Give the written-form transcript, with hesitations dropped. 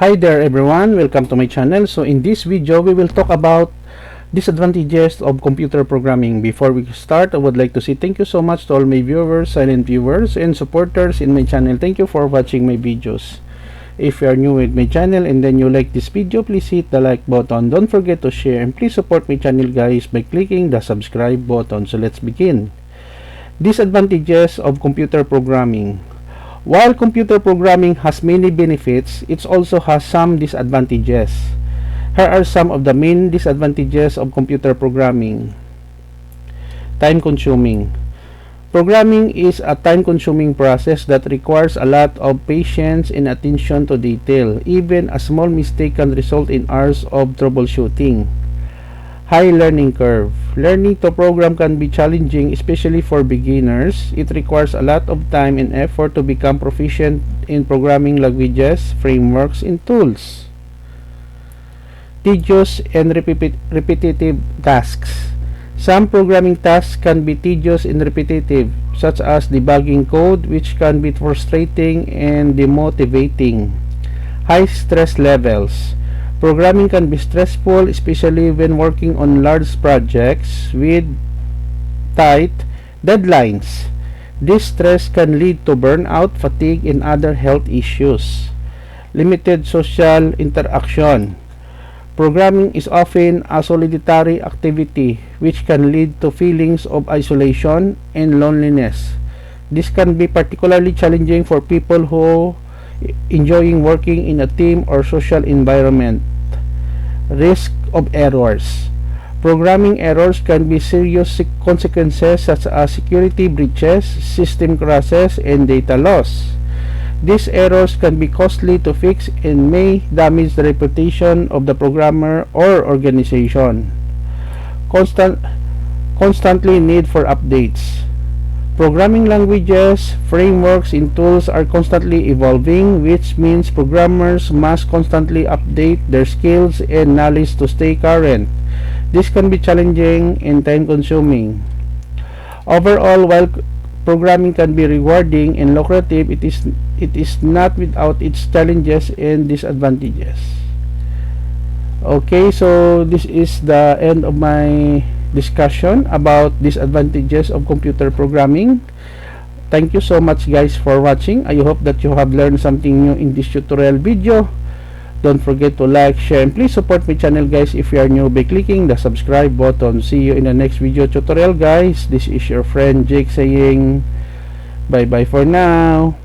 Hi there everyone, welcome to my channel. So in this video we will talk about disadvantages of computer programming. Before we start, I would like to say thank you so much to all my viewers, silent viewers and supporters in my channel. Thank you for watching my videos. If you are new with my channel and then you like this video, please hit the like button. Don't forget to share and please support my channel guys by clicking the subscribe button. So let's begin. Disadvantages of computer programming. While computer programming has many benefits, it also has some disadvantages. Here are some of the main disadvantages of computer programming. Time consuming. Programming is a time-consuming process that requires a lot of patience and attention to detail. Even a small mistake can result in hours of troubleshooting. High learning curve. Learning to program can be challenging, especially for beginners. It requires a lot of time and effort to become proficient in programming languages, frameworks, and tools. Tedious and repetitive tasks. Some programming tasks can be tedious and repetitive, such as debugging code, which can be frustrating and demotivating. High stress levels. Programming can be stressful, especially when working on large projects with tight deadlines. This stress can lead to burnout, fatigue, and other health issues. Limited social interaction. Programming is often a solitary activity, which can lead to feelings of isolation and loneliness. This can be particularly challenging for people who enjoying working in a team or social environment. Risk of errors. Programming errors can be serious consequences such as security breaches, system crashes, and data loss. These errors can be costly to fix and may damage the reputation of the programmer or organization. Constantly need for updates. Programming languages, frameworks, and tools are constantly evolving, which means programmers must constantly update their skills and knowledge to stay current. This can be challenging and time-consuming. Overall, while programming can be rewarding and lucrative, it is not without its challenges and disadvantages. Okay, so this is the end of my discussion about disadvantages of computer programming. Thank you so much guys for watching. I hope that you have learned something new in this tutorial video. Don't forget to like, share, and please support my channel guys if you are new by clicking the subscribe button. See you in the next video tutorial guys. This is your friend Jake saying bye bye for now.